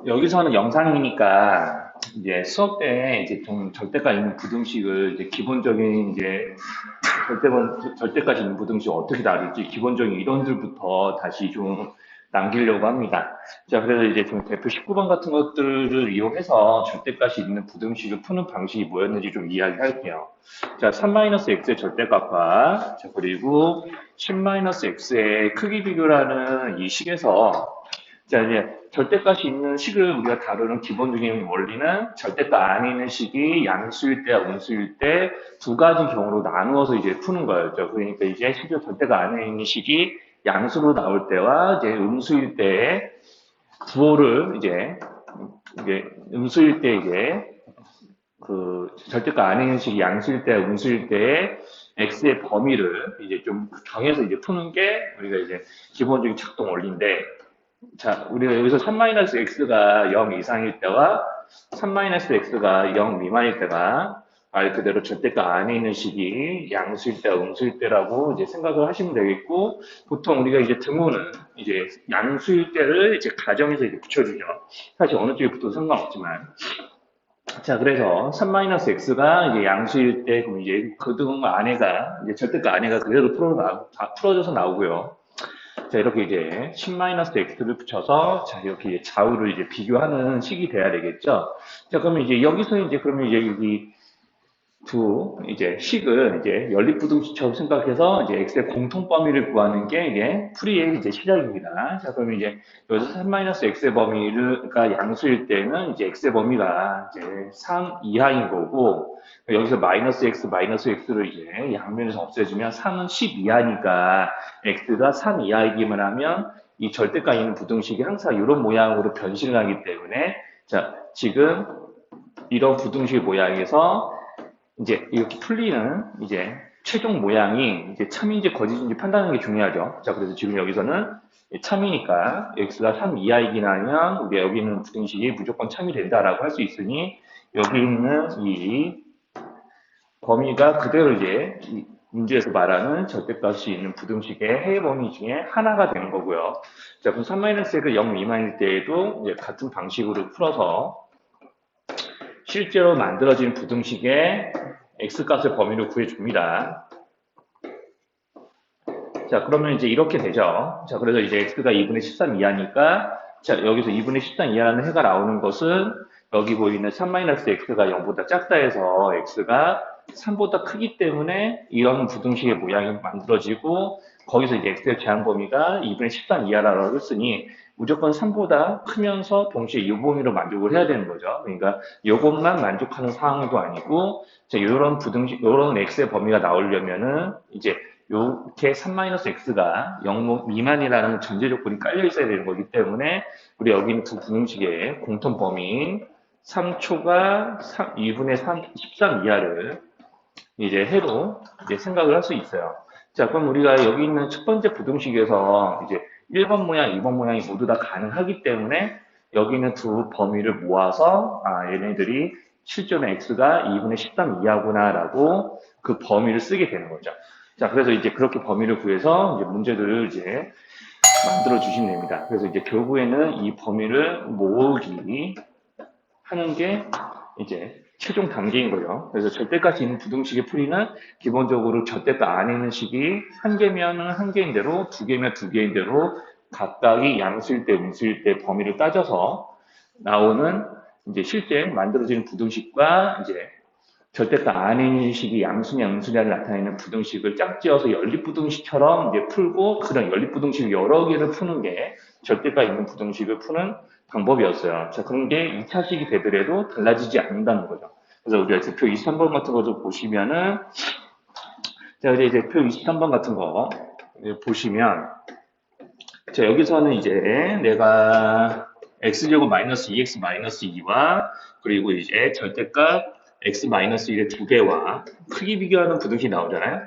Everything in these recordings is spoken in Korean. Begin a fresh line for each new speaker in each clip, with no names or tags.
여기서는 영상이니까 이제 수업 때 이제 좀 절대가 있는 부등식을 이제 기본적인 이제 절대까지 있는 부등식 어떻게 다룰지 기본적인 이론들부터 다시 좀 남기려고 합니다. 자, 그래서 이제 좀 대표 19번 같은 것들을 이용해서 절대값이 있는 부등식을 푸는 방식이 뭐였는지 좀 이야기할게요. 자, 3-x의 절대값과 자, 그리고 10-x의 크기 비교라는 이 식에서 자, 이제 절대값이 있는 식을 우리가 다루는 기본적인 원리는 절대값 안에 있는 식이 양수일 때와 음수일 때 두 가지 경우로 나누어서 이제 푸는 거였죠. 그러니까 이제 실제 절대값 안에 있는 식이 양수로 나올 때와 이제 음수일 때 부호를 이제 음수일 때 이제 그 절대값 안에 있는 식이 양수일 때와 음수일 때의 x의 범위를 이제 좀 정해서 이제 푸는 게 우리가 이제 기본적인 작동 원리인데 자, 우리가 여기서 3-x가 0 이상일 때와 3-x가 0 미만일 때가 말 그대로 절대값 안에 있는 식이 양수일 때와 음수일 때라고 이제 생각을 하시면 되겠고, 보통 우리가 이제 등호는 이제 양수일 때를 이제 가정에서 이제 붙여주죠. 사실 어느 쪽에 붙어도 상관없지만. 자, 그래서 3-x가 이제 양수일 때, 그럼 이제 그 등호 안에가, 이제 절대값 안에가 그대로 풀어져서 나오고요. 자, 이렇게 이제 10-x를 붙여서, 자, 이렇게 이제 좌우를 이제 비교하는 식이 돼야 되겠죠. 자, 그러면 이제 여기서 이제, 그러면 이제 여기 두, 이제 식을 이제 연립부등식처럼 생각해서 이제 x의 공통 범위를 구하는 게 이게 풀이의 이제 시작입니다. 자, 그러면 이제 여기서 3-x의 범위가 양수일 때는 이제 x의 범위가 이제 3 이하인 거고, 여기서 마이너스 x, 마이너스 x를 이제 양면에서 없애주면 3은 10 이하니까 x가 3 이하이기만 하면 이 절대값 있는 부등식이 항상 이런 모양으로 변신을 하기 때문에 자, 지금 이런 부등식 모양에서 이제 이렇게 풀리는 이제 최종 모양이 이제 참인지 거짓인지 판단하는 게 중요하죠. 자, 그래서 지금 여기서는 참이니까 x가 3 이하이긴 하면 우리가 여기 있는 부등식이 무조건 참이 된다라고 할 수 있으니 여기 있는 이 범위가 그대로 이제 문제에서 말하는 절대값이 있는 부등식의 해외 범위 중에 하나가 되는 거고요. 자, 그럼 3-x가 0 미만일 때에도 이제 같은 방식으로 풀어서 실제로 만들어진 부등식의 x값의 범위를 구해줍니다. 자, 그러면 이제 이렇게 되죠. 자, 그래서 이제 x가 2분의 13 이하니까, 자, 여기서 2분의 13 이하라는 해가 나오는 것은 여기 보이는 3-x가 0보다 작다 해서 x가 3보다 크기 때문에 이런 부등식의 모양이 만들어지고, 거기서 이제 x의 제한 범위가 2분의 13 이하라고 했으니, 무조건 3보다 크면서 동시에 이 범위로 만족을 해야 되는 거죠. 그러니까 이것만 만족하는 상황도 아니고, 자, 이런 부등식, 이런 x의 범위가 나오려면은 이제 이렇게 3-x가 0 미만이라는 전제 조건이 깔려 있어야 되는 거기 때문에 우리 여기 있는 두 부등식의 공통 범위인 3초가 2분의 13 이하를 이제 해로 이제 생각을 할 수 있어요. 자, 그럼 우리가 여기 있는 첫 번째 부등식에서 이제 1번 모양, 2번 모양이 모두 다 가능하기 때문에 여기 있는 두 범위를 모아서 얘네들이 실제로 x가 2분의 13 이하구나라고 그 범위를 쓰게 되는 거죠. 자, 그래서 이제 그렇게 범위를 구해서 이제 문제들을 이제 만들어 주시면 됩니다. 그래서 이제 결국에는 이 범위를 모으기 하는 게 이제 최종 단계인 거죠. 그래서 절대값이 있는 부등식의 풀이는 기본적으로 절대값 안에 있는 식이 한 개면은 한 개인 대로, 두 개면 두 개인 대로 각각이 양수일 때, 음수일 때 범위를 따져서 나오는 이제 실제 만들어지는 부등식과 이제 절대값 안에 있는 식이 양수냐 음수냐를 나타내는 부등식을 짝지어서 연립부등식처럼 이제 풀고 그런 연립부등식 여러 개를 푸는 게 절대값 있는 부등식을 푸는 방법이었어요. 자, 그런 게 2차식이 되더라도 달라지지 않는다는 거죠. 그래서 우리가 표 23번 같은 거 좀 보시면은 자, 이제 표 23번 같은 거 보시면 자, 여기서는 이제 내가 x제곱 마이너스 2x 마이너스 2와 그리고 이제 절대값 x-1의 두 개와 크기 비교하는 부등식이 나오잖아요.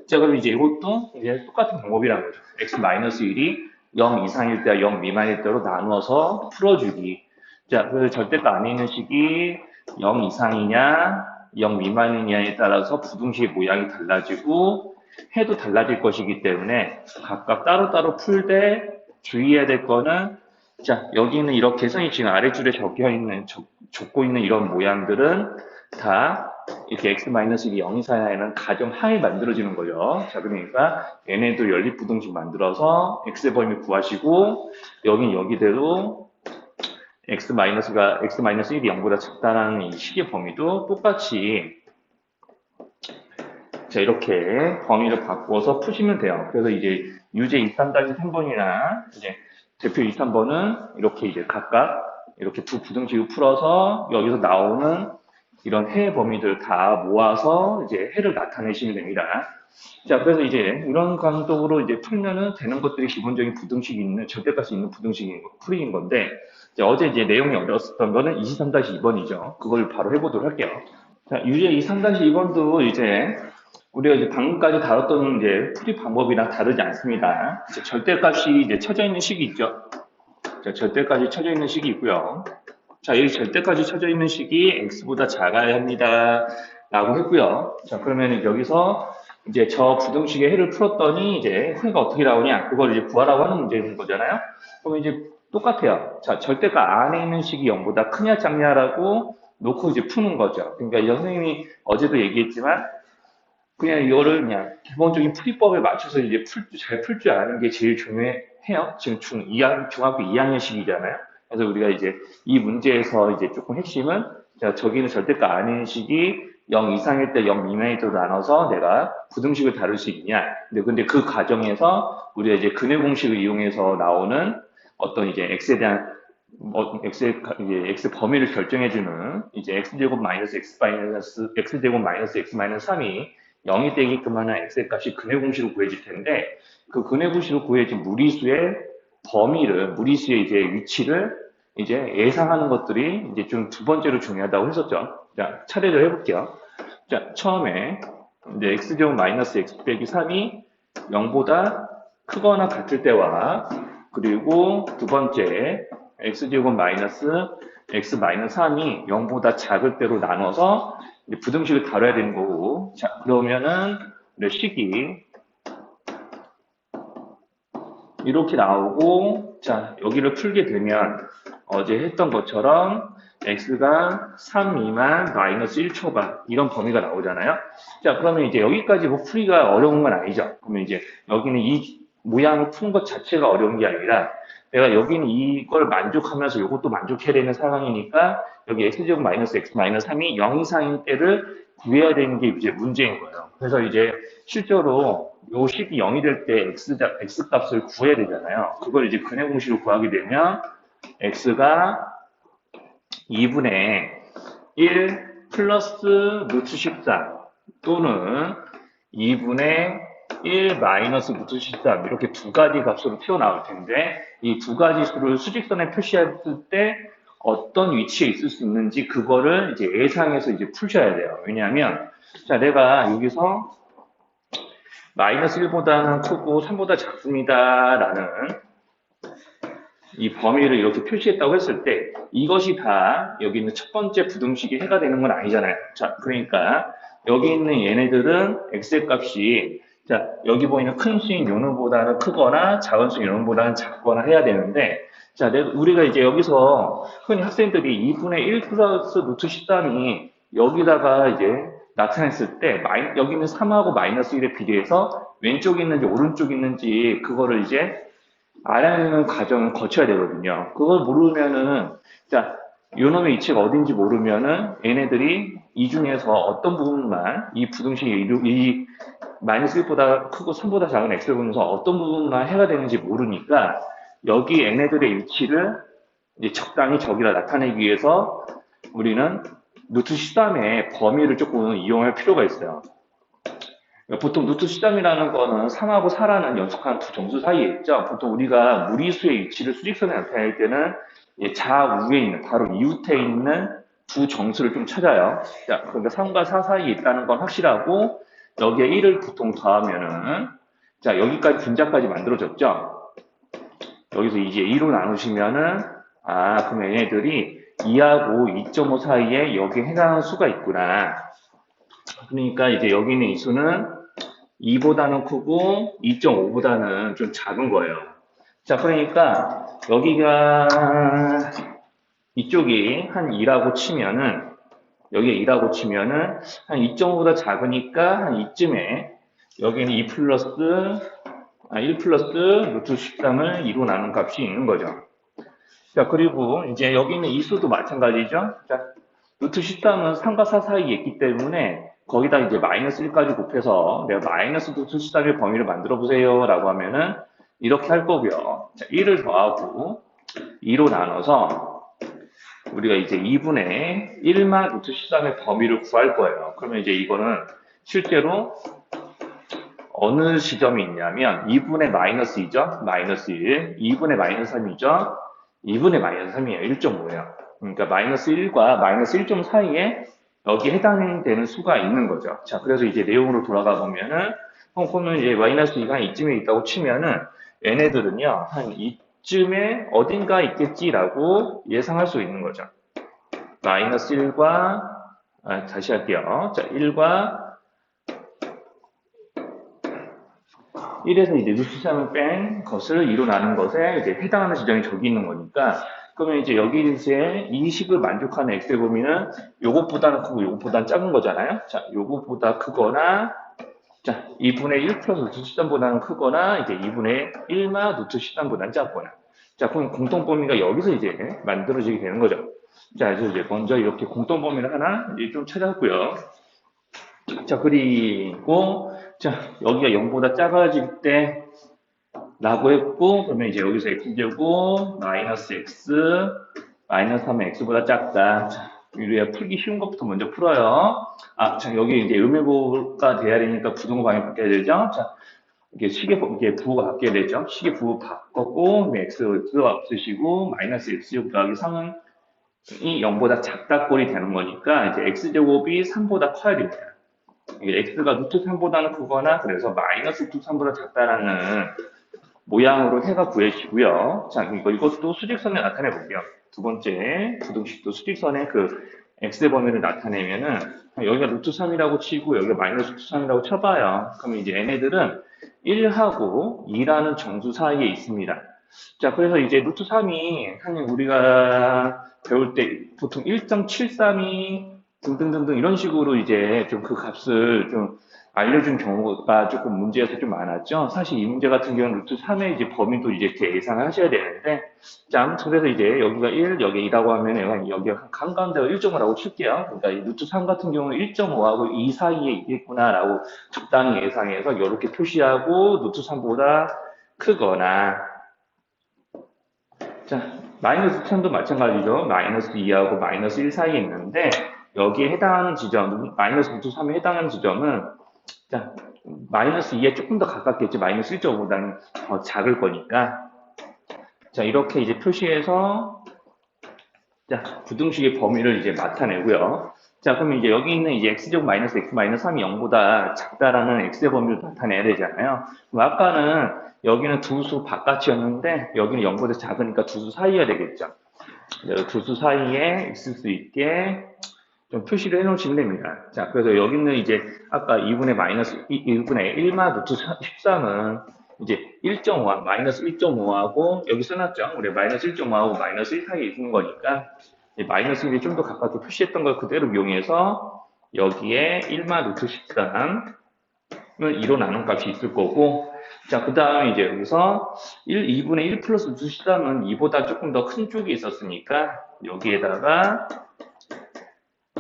자, 그럼 이제 이것도 이제 똑같은 방법이라는 거죠. x-1이 0 이상일 때와 0 미만일 때로 나누어서 풀어주기. 자, 그래서 절대값 안에 있는 식이 0 이상이냐, 0 미만이냐에 따라서 부등식의 모양이 달라지고 해도 달라질 것이기 때문에 각각 따로따로 풀 때 주의해야 될 거는 자, 여기는 이렇게 해서 지금 아래줄에 적고 있는 이런 모양들은 다 이렇게 x-1이 0 이상에는 가정하에 만들어지는 거죠. 자, 그러니까 얘네도 연립부등식 만들어서 x의 범위 구하시고 여긴 여기대로 x-1이 0보다 작다는 이 식의 범위도 똑같이 자, 이렇게 범위를 바꿔서 푸시면 돼요. 그래서 이제 유제 23-3번이나 이제 대표 2, 3번은 이렇게 이제 각각 이렇게 두 부등식을 풀어서 여기서 나오는 이런 해 범위들 다 모아서 이제 해를 나타내시면 됩니다. 자, 그래서 이제 이런 강도로 이제 풀면은 되는 것들이 기본적인 부등식이 있는, 절대값이 있는 부등식인, 풀이인 건데, 이제 어제 이제 내용이 어려웠던 거는 23-2번이죠. 그걸 바로 해보도록 할게요. 자, 유제 23-2번도 이제 우리가 이제 방금까지 다뤘던 이제 풀이 방법이랑 다르지 않습니다. 이제 절대값이 이제 쳐져 있는 식이 있죠. 자, 절대값이 쳐져 있는 식이 있고요. 자, 이 절대값이 쳐져 있는 식이 x보다 작아야 합니다. 라고 했고요. 자, 그러면 여기서 이제 저 부등식의 해를 풀었더니 이제 해가 어떻게 나오냐? 그걸 이제 구하라고 하는 문제인 거잖아요. 그러면 이제 똑같아요. 자, 절대값 안에 있는 식이 0보다 크냐 작냐라고 놓고 이제 푸는 거죠. 그러니까 이 선생님이 어제도 얘기했지만 그냥 이거를 그냥 기본적인 풀이법에 맞춰서 이제 잘 풀 줄 아는 게 제일 중요해요. 지금 중학교 2학년식이잖아요. 그래서 우리가 이제 이 문제에서 이제 조금 핵심은, 자, 저기는 절대값 아닌 식이 0 이상일 때 0 미만일 때로 나눠서 내가 부등식을 다룰 수 있냐. 근데 그 과정에서 우리가 이제 근해 공식을 이용해서 나오는 어떤 이제 x에 대한 이제 x 범위를 결정해주는 이제 x제곱 마이너스 x제곱 마이너스 x 마이너스 3이 0이 되게끔 하는 x의 값이 근해 공식으로 구해질 텐데 그 근해 공식으로 구해진 무리수의 범위를 무리수의 이제 위치를 이제 예상하는 것들이 이제 좀 두 번째로 중요하다고 했었죠. 자, 차례를 해볼게요. 자, 처음에 이제 x제곱 마이너스 x 빼기 3이 0보다 크거나 같을 때와 그리고 두 번째 x제곱 마이너스 x 마이너스 3이 0보다 작을 때로 나눠서 부등식을 다뤄야 되는 거고, 자, 그러면은 식이 이렇게 나오고, 자, 여기를 풀게 되면 어제 했던 것처럼 x가 3 미만 마이너스 1초가 이런 범위가 나오잖아요. 자, 그러면 이제 여기까지 뭐 풀이가 어려운 건 아니죠. 그러면 이제 여기는 이 모양을 푸는 것 자체가 어려운 게 아니라 내가 여기는 이걸 만족하면서 이것도 만족해야 되는 상황이니까 여기 x제곱 마이너스 x 마이너스 3이 0 이상인 때를 구해야 되는 게 이제 문제인 거예요. 그래서 이제 실제로 요 식이 0이 될 때 x 값을 구해야 되잖아요. 그걸 이제 근해 공식으로 구하게 되면 x가 2분의 1 플러스 루트 14 또는 2분의 1 마이너스 루트 13 이렇게 두 가지 값으로 튀어나올 텐데 이 두 가지 수를 수직선에 표시했을 때 어떤 위치에 있을 수 있는지 그거를 이제 예상해서 이제 푸셔야 돼요. 왜냐하면 자 내가 여기서 마이너스 1보다는 크고 3보다 작습니다라는 이 범위를 이렇게 표시했다고 했을 때 이것이 다 여기 있는 첫 번째 부등식이 해가 되는 건 아니잖아요. 자, 그러니까 여기 있는 얘네들은 x의 값이 자, 여기 보이는 큰 수인 요놈보다는 크거나 작은 수인 요놈보다는 작거나 해야 되는데 자, 우리가 이제 여기서 흔히 학생들이 2분의 1 플러스 루트 13이 여기다가 이제 나타냈을 때 여기는 3하고 마이너스 1에 비례해서 왼쪽이 있는지 오른쪽이 있는지 그거를 이제 알아내는 과정을 거쳐야 되거든요. 그걸 모르면은, 자, 요놈의 위치가 어딘지 모르면은 얘네들이 이 중에서 어떤 부분만 이 부등식이 이 마이너스 1보다 크고 3보다 작은 x를 보면서 어떤 부분만 해가 되는지 모르니까 여기 얘네들의 위치를 이제 적당히 저기라 나타내기 위해서 우리는 루트 13의 범위를 조금 이용할 필요가 있어요. 보통 루트 시점이라는 거는 3하고 4라는 연속한 두 정수 사이에 있죠. 보통 우리가 무리수의 위치를 수직선에 나타낼 때는 좌우에 있는, 바로 이웃에 있는 두 정수를 좀 찾아요. 자, 그러니까 3과 4 사이에 있다는 건 확실하고, 여기에 1을 보통 더하면은, 자, 여기까지 분자까지 만들어졌죠. 여기서 이제 2로 나누시면은, 아, 그럼 얘네들이 2하고 2.5 사이에 여기에 해당하는 수가 있구나. 그러니까 이제 여기 있는 이 수는 2보다는 크고 2.5보다는 좀 작은 거예요. 자, 그러니까 여기가 이쪽이 한 2라고 치면은 여기에 2라고 치면은 한 2.5보다 작으니까 한 이쯤에 여기는 2 플러스 1 플러스 루트 13을 2로 나눈 값이 있는 거죠. 자, 그리고 이제 여기 있는 이 수도 마찬가지죠. 자, 루트 13은 3과 4 사이에 있기 때문에 거기다 이제 마이너스 1까지 곱해서 내가 마이너스 루트 13의 범위를 만들어 보세요 라고 하면은 이렇게 할 거고요. 자, 1을 더하고 2로 나눠서 우리가 이제 2분의 1마 루트 13의 범위를 구할 거예요. 그러면 이제 이거는 실제로 어느 시점이 있냐면 2분의 마이너스 2죠? 마이너스 1, 2분의 마이너스 3이죠? 2분의 마이너스 3이에요. 1.5예요. 그러니까 마이너스 1과 마이너스 1점 사이에 여기 해당되는 수가 있는 거죠. 자, 그래서 이제 내용으로 돌아가 보면은 그러면 이제 마이너스 2가 이쯤에 있다고 치면은 얘네들은요 한 이쯤에 어딘가 있겠지라고 예상할 수 있는 거죠. 마이너스 1과 다시 할게요. 자, 1과 1에서 이제 루트 3을 뺀 것을 2로 나눈 것에 이제 해당하는 지점이 저기 있는 거니까 그러면 이제 여기 이제 이 식을 만족하는 x의 범위는 요것보다는 크고 요것보다는 작은 거잖아요. 자, 요것보다 크거나 자, 2분의 1 플러스 루트 13보다는 크거나 이제 2분의 1마 루트 13보다는 작거나 자, 그럼 공통범위가 여기서 이제 만들어지게 되는 거죠. 자, 그래서 이제 먼저 이렇게 공통범위를 하나 이제 좀 찾았고요. 자, 그리고 자, 여기가 0보다 작아질 때 라고 했고 그러면 이제 여기서 x제곱 마이너스 x 마이너스 하면 x보다 작다. 자, 우리가 풀기 쉬운 것부터 먼저 풀어요. 아, 자, 여기 이제 음해보가 돼야 되니까 부등호 방향 바뀌어야 되죠. 자, 이게 이게 부호가 바뀌어야 되죠. 시계 부호 바꿨고 x가 없으시고 마이너스 x제곱 더하기 3은 이 0보다 작다 꼴이 되는 거니까 이제 x제곱이 3보다 커야 됩니다. 이게 x가 루트 3보다는 크거나 그래서 마이너스 루트 3보다 작다라는 모양으로 해가 구해지고요. 자, 이것도 수직선에 나타내 볼게요. 두 번째 부등식도 수직선의 그 x의 범위를 나타내면은 여기가 루트 3이라고 치고 여기가 마이너스 루트 3이라고 쳐봐요. 그러면 이제 얘네들은 1하고 2라는 정수 사이에 있습니다. 자, 그래서 이제 루트 3이 사실 우리가 배울 때 보통 1.732 등등등등 이런 식으로 이제 좀 그 값을 좀 알려준 경우가 조금 문제에서 좀 많았죠. 사실 이 문제 같은 경우는 루트 3의 이제 범위도 이제 계산을 하셔야 되는데, 자, 아무튼 그래서 이제 여기가 1, 여기 2라고 하면 여기가 한가운데가 1.5라고 칠게요. 그러니까 이 루트 3 같은 경우는 1.5하고 2 사이에 있겠구나라고 적당히 예상해서 이렇게 표시하고 루트 3보다 크거나, 자, 마이너스 1000도 마찬가지죠. 마이너스 2하고 마이너스 1 사이에 있는데, 여기에 해당하는 지점, 마이너스 루트 3에 해당하는 지점은 자, 마이너스 2에 조금 더 가깝겠지. 마이너스 1.5보다는 더 작을 거니까. 자, 이렇게 이제 표시해서, 자, 부등식의 범위를 이제 나타내고요. 자, 그럼 이제 여기 있는 이제 x제곱 마이너스 x 마이너스 3이 0보다 작다라는 x의 범위를 나타내야 되잖아요. 그럼 아까는 여기는 두 수 바깥이었는데, 여기는 0보다 작으니까 두 수 사이여야 되겠죠. 두 수 사이에 있을 수 있게 좀 표시를 해놓으시면 됩니다. 자, 그래서 여기는 이제 아까 2분의 마이너스 2분의 1마 루트 13은 이제 1.5, 마이너스 1.5하고 여기 써놨죠. 우리 마이너스 1.5하고 마이너스 1 사이에 있는 거니까 마이너스 1이 좀 더 가깝게 표시했던 걸 그대로 이용해서 여기에 1마 루트 13은 2로 나눈 값이 있을 거고 자, 그 다음에 이제 여기서 2분의 1 플러스 루트 13은 2보다 조금 더 큰 쪽이 있었으니까 여기에다가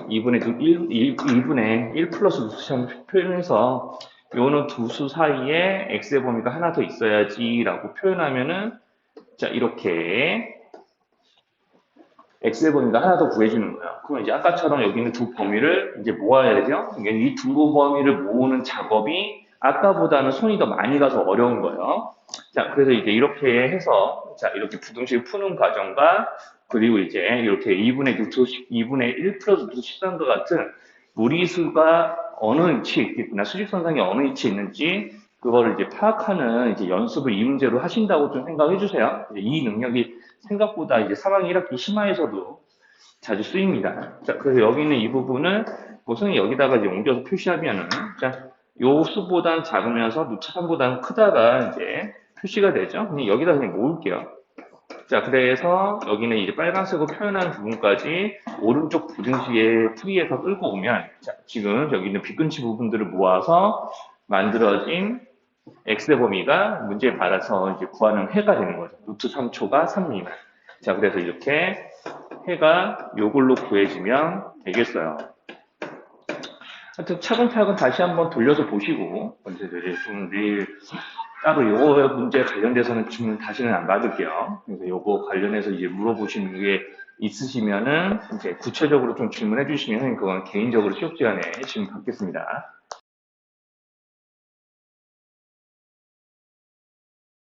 2분의 1 플러스 루트 표현해서 요는 두 수 사이에 x의 범위가 하나 더 있어야지 라고 표현하면은 자 이렇게 x의 범위가 하나 더 구해주는 거예요. 그럼 이제 아까처럼 여기 있는 두 범위를 이제 모아야 되죠. 이 두 범위를 모으는 작업이 아까보다는 손이 더 많이 가서 어려운 거예요. 자, 그래서 이제 이렇게 해서 자 이렇게 부등식을 푸는 과정과 그리고 이제 이렇게 2분의 1 플러스 루트 13과 같은 무리수가 어느 위치에 있겠구나, 수직선상에 어느 위치에 있는지 그거를 이제 파악하는 이제 연습을 이 문제로 하신다고 좀 생각해 주세요. 이 능력이 생각보다 이제 3학년 1학기 심화에서도 자주 쓰입니다. 자, 그래서 여기 있는 이 부분을 우선 여기다가 이제 옮겨서 표시하면은 자, 요 수보다는 작으면서 루트 3보다는 크다가 이제 표시가 되죠. 그냥 여기다 그냥 모을게요. 자, 그래서 여기는 이제 빨간색으로 표현한 부분까지 오른쪽 부등식의 풀이에서 끌고 오면, 자, 지금 여기 있는 빗근치 부분들을 모아서 만들어진 x의 범위가 문제에 받아서 이제 구하는 해가 되는 거죠. 루트 3초가 3 미만. 자, 그래서 이렇게 해가 요걸로 구해지면 되겠어요. 하여튼 차근차근 다시 한번 돌려서 보시고, 문제들이 좀 내일 따로 요거 문제 관련돼서는 질문 다시는 안 받을게요. 그래서 요거 관련해서 이제 물어보시는 게 있으시면은 이제 구체적으로 좀 질문해 주시면은 그건 개인적으로 수업 시간에 질문 받겠습니다.